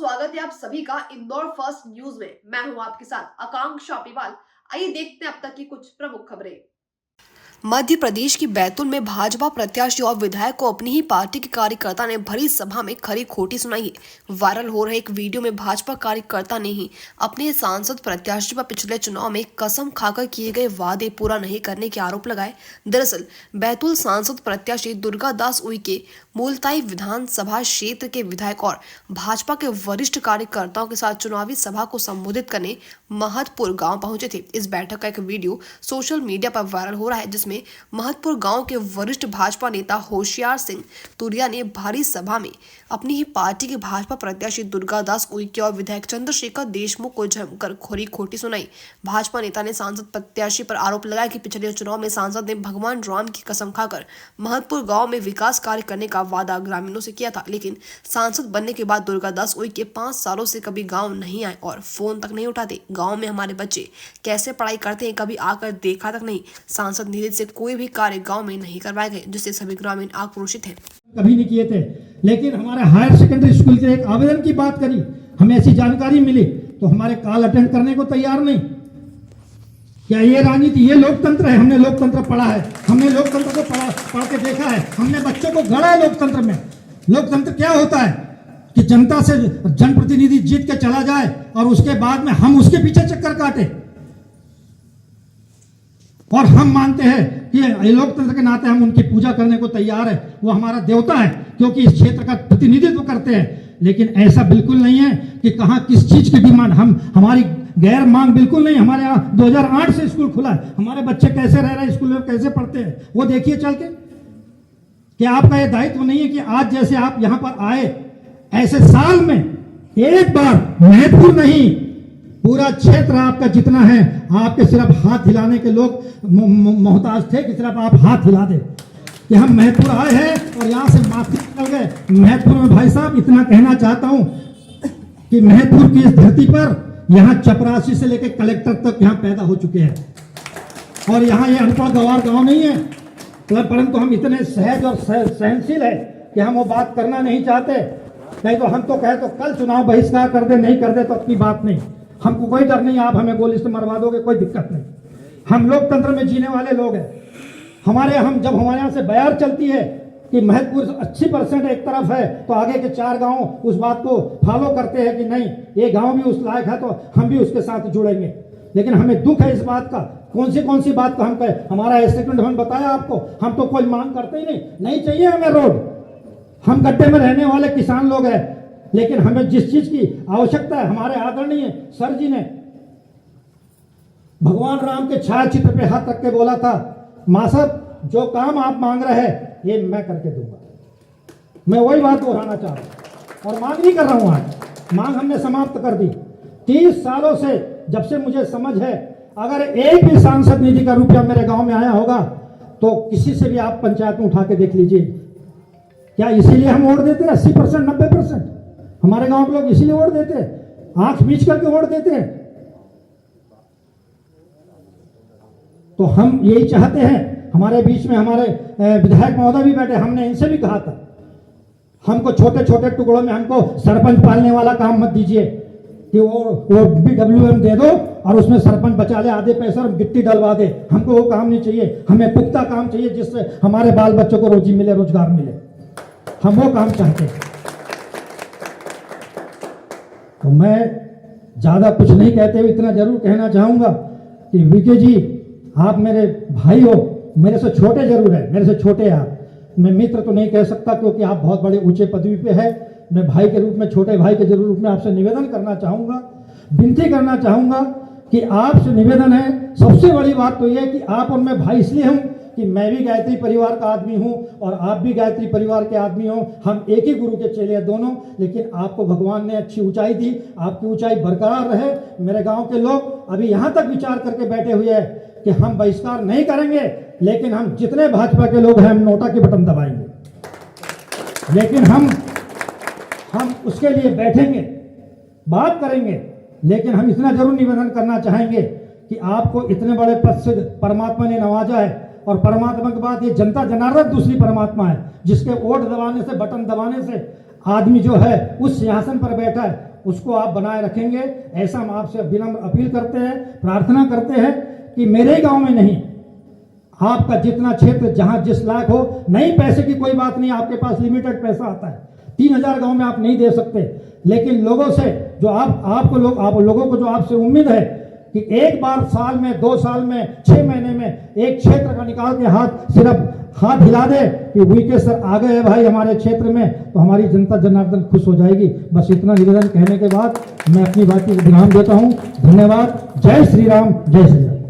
स्वागत है आप सभी का इंदौर फर्स्ट न्यूज में। मैं हूं आपके साथ आकांक्षा पिवाल। आइए देखते हैं अब तक की कुछ प्रमुख खबरें। मध्य प्रदेश की बैतूल में भाजपा प्रत्याशी और विधायक को अपनी ही पार्टी के कार्यकर्ता ने भरी सभा में खरी खोटी सुनाई है। वायरल हो रहे एक वीडियो में भाजपा कार्यकर्ता ने ही अपने सांसद प्रत्याशी पर पिछले चुनाव में कसम खाकर किए गए वादे पूरा नहीं करने के आरोप लगाए। दरअसल बैतूल सांसद प्रत्याशी दुर्गा दास उइके मूलताई विधानसभा क्षेत्र के विधायक और भाजपा के वरिष्ठ कार्यकर्ताओं के साथ चुनावी सभा को संबोधित करने महतपुर गांव पहुंचे थे। इस बैठक का एक वीडियो सोशल मीडिया पर वायरल हो रहा है, जिसमें महतपुर गांव के वरिष्ठ भाजपा नेता होशियार सिंह तुरिया ने भारी सभा में अपनी ही पार्टी के भाजपा प्रत्याशी दुर्गा दास उइके और विधायक चंद्रशेखर देशमुख को जमकर खरी खोटी सुनाई। भाजपा नेता ने सांसद प्रत्याशी पर आरोप लगाया कि पिछले चुनाव में सांसद ने भगवान राम की कसम खाकर महतपुर गांव में विकास कार्य करने का वादा ग्रामीणों से किया था, लेकिन सांसद बनने के बाद दुर्गा दास उइके 5 सालों से कभी गाँव नहीं आए और फोन तक नहीं उठाते। गाँव में हमारे बच्चे कैसे पढ़ाई करते हैं कभी आकर देखा तक नहीं। सांसद निधि से कोई भी कार्य गांव में नहीं करवाए गए, जिससे सभी ग्रामीण आक्रोशित हैं। कभी नहीं किए थे, लेकिन हमारे हायर सेकेंडरी स्कूल के एक आवेदन की बात करी, हमें ऐसी जानकारी मिली तो हमारे कॉल अटेंड करने को तैयार नहीं। क्या ये राजनीति, ये लोकतंत्र है? हमने लोकतंत्र पढ़ा है, हमने लोकतंत्र को पढ़ के देखा है, हमने बच्चों को गढ़ा है लोकतंत्र में। लोकतंत्र क्या होता है कि जनता से जनप्रतिनिधि जीत के चला जाए और उसके बाद में हम उसके पीछे चक्कर काटे। और हम मानते हैं कि लोकतंत्र के नाते हम उनकी पूजा करने को तैयार है, वो हमारा देवता है क्योंकि इस क्षेत्र का प्रतिनिधित्व करते हैं। लेकिन ऐसा बिल्कुल नहीं है कि कहां किस चीज की डिमांड, हमारी गैर मांग बिल्कुल नहीं। हमारे यहाँ 2008 से स्कूल खुला है, हमारे बच्चे कैसे रह रहे हैं, स्कूल में कैसे पढ़ते हैं वो देखिए चल के। क्या आपका यह दायित्व नहीं है कि आज जैसे आप यहाँ पर आए, ऐसे साल में एक बार महत्वपूर्ण नहीं पूरा क्षेत्र आपका जितना है, आपके सिर्फ हाथ हिलाने के लोग मोहताज थे कि सिर्फ आप हाथ हिला दे कि हम महतपुर आए हैं और यहाँ से माफी निकल गए। महतपुर में भाई साहब इतना कहना चाहता हूं कि महतपुर की इस धरती पर यहाँ चपरासी से लेकर कलेक्टर तक यहाँ पैदा हो चुके हैं और यहाँ ये अनपढ़ गंवार गांव नहीं है, परंतु हम इतने सहज और सहनशील है कि हम वो बात करना नहीं चाहते। नहीं तो हम तो कहे तो कल चुनाव बहिष्कार कर दे, नहीं कर दे तो अपनी बात नहीं, हमको कोई डर नहीं। आप हमें गोली से मरवा दोगे, कोई दिक्कत नहीं। हम लोकतंत्र में जीने वाले लोग हैं। जब हमारे यहाँ से बयार चलती है कि महत्वपूर्ण 80% एक तरफ है तो आगे के 4 गांव उस बात को फॉलो करते हैं कि नहीं ये गांव भी उस लायक है तो हम भी उसके साथ जुड़ेंगे। लेकिन हमें दुख है इस बात का। कौन सी बात का हम कहे? हमारा एस्टेटमेंट हमने बताया आपको, हम तो कोई मांग करते ही नहीं चाहिए हमें रोड। हम गड्ढे में रहने वाले किसान लोग हैं, लेकिन हमें जिस चीज की आवश्यकता है, हमारे आदरणीय सर जी ने भगवान राम के छायाचित्र पे हाथ रख के बोला था, मां साहब जो काम आप मांग रहे हैं ये मैं करके दूंगा। मैं वही बात दोहराना चाह रहा हूं और मांग नहीं कर रहा हूं। आज मांग हमने समाप्त कर दी। 30 सालों से जब से मुझे समझ है, अगर एक भी सांसद निधि का रुपया मेरे गांव में आया होगा तो किसी से भी आप पंचायत में उठा के देख लीजिए। क्या इसीलिए हम वोट देते हैं? 80% 90% हमारे गांव के लोग इसीलिए वोट देते हैं, आंख मीच करके वोट देते हैं। तो हम यही चाहते हैं। हमारे बीच में हमारे विधायक महोदय भी बैठे, हमने इनसे भी कहा था हमको छोटे छोटे टुकड़ों में हमको सरपंच पालने वाला काम मत दीजिए कि वो BWM दे दो और उसमें सरपंच बचा ले आधे पैसे और गिट्टी डलवा दे। हमको वो काम नहीं चाहिए, हमें पुख्ता काम चाहिए जिससे हमारे बाल बच्चों को रोजी मिले, रोजगार मिले। हम वो काम चाहते हैं। तो मैं ज्यादा कुछ नहीं कहते हुए इतना जरूर कहना चाहूंगा कि वीके जी आप मेरे भाई हो, मेरे से छोटे जरूर है, मेरे से छोटे हैं आप। मैं मित्र तो नहीं कह सकता क्योंकि आप बहुत बड़े ऊंचे पदवी पे है। मैं भाई के रूप में, छोटे भाई के जरूर रूप में आपसे निवेदन करना चाहूंगा, विनती करना चाहूंगा कि आपसे निवेदन है। सबसे बड़ी बात तो यह कि आप और मैं भाई इसलिए हूं कि मैं भी गायत्री परिवार का आदमी हूं और आप भी गायत्री परिवार के आदमी हो। हम एक ही गुरु के चेले हैं दोनों, लेकिन आपको भगवान ने अच्छी ऊंचाई दी, आपकी ऊंचाई बरकरार रहे। मेरे गांव के लोग अभी यहां तक विचार करके बैठे हुए हैं कि हम बहिष्कार नहीं करेंगे, लेकिन हम जितने भाजपा के लोग हैं हम नोटा के बटन दबाएंगे। लेकिन हम उसके लिए बैठेंगे, बात करेंगे। लेकिन हम इतना जरूर निवेदन करना चाहेंगे कि आपको इतने बड़े पद से परमात्मा ने नवाजा है और परमात्मा के बाद ये जनता जनार्दन दूसरी परमात्मा है, जिसके वोट दबाने से, बटन दबाने से आदमी जो है उस सिंहासन पर बैठा है। उसको आप बनाए रखेंगे, ऐसा हम आपसे विनम्र अपील करते हैं, प्रार्थना करते हैं कि मेरे गांव में नहीं, आपका जितना क्षेत्र जहां जिस लायक हो, नहीं पैसे की कोई बात नहीं, आपके पास लिमिटेड पैसा आता है, 3000 गांव में आप नहीं दे सकते, लेकिन लोगों से जो आप लोगों को जो आपसे उम्मीद है कि एक बार साल में, 2 साल में, 6 महीने में एक क्षेत्र का निकाल के सिर्फ हाथ हिला दे कि वीके सर आ गए भाई हमारे क्षेत्र में, तो हमारी जनता जनार्दन खुश हो जाएगी। बस इतना निवेदन कहने के बाद मैं अपनी बात को विराम देता हूं। धन्यवाद। जय श्री राम, जय श्री राम।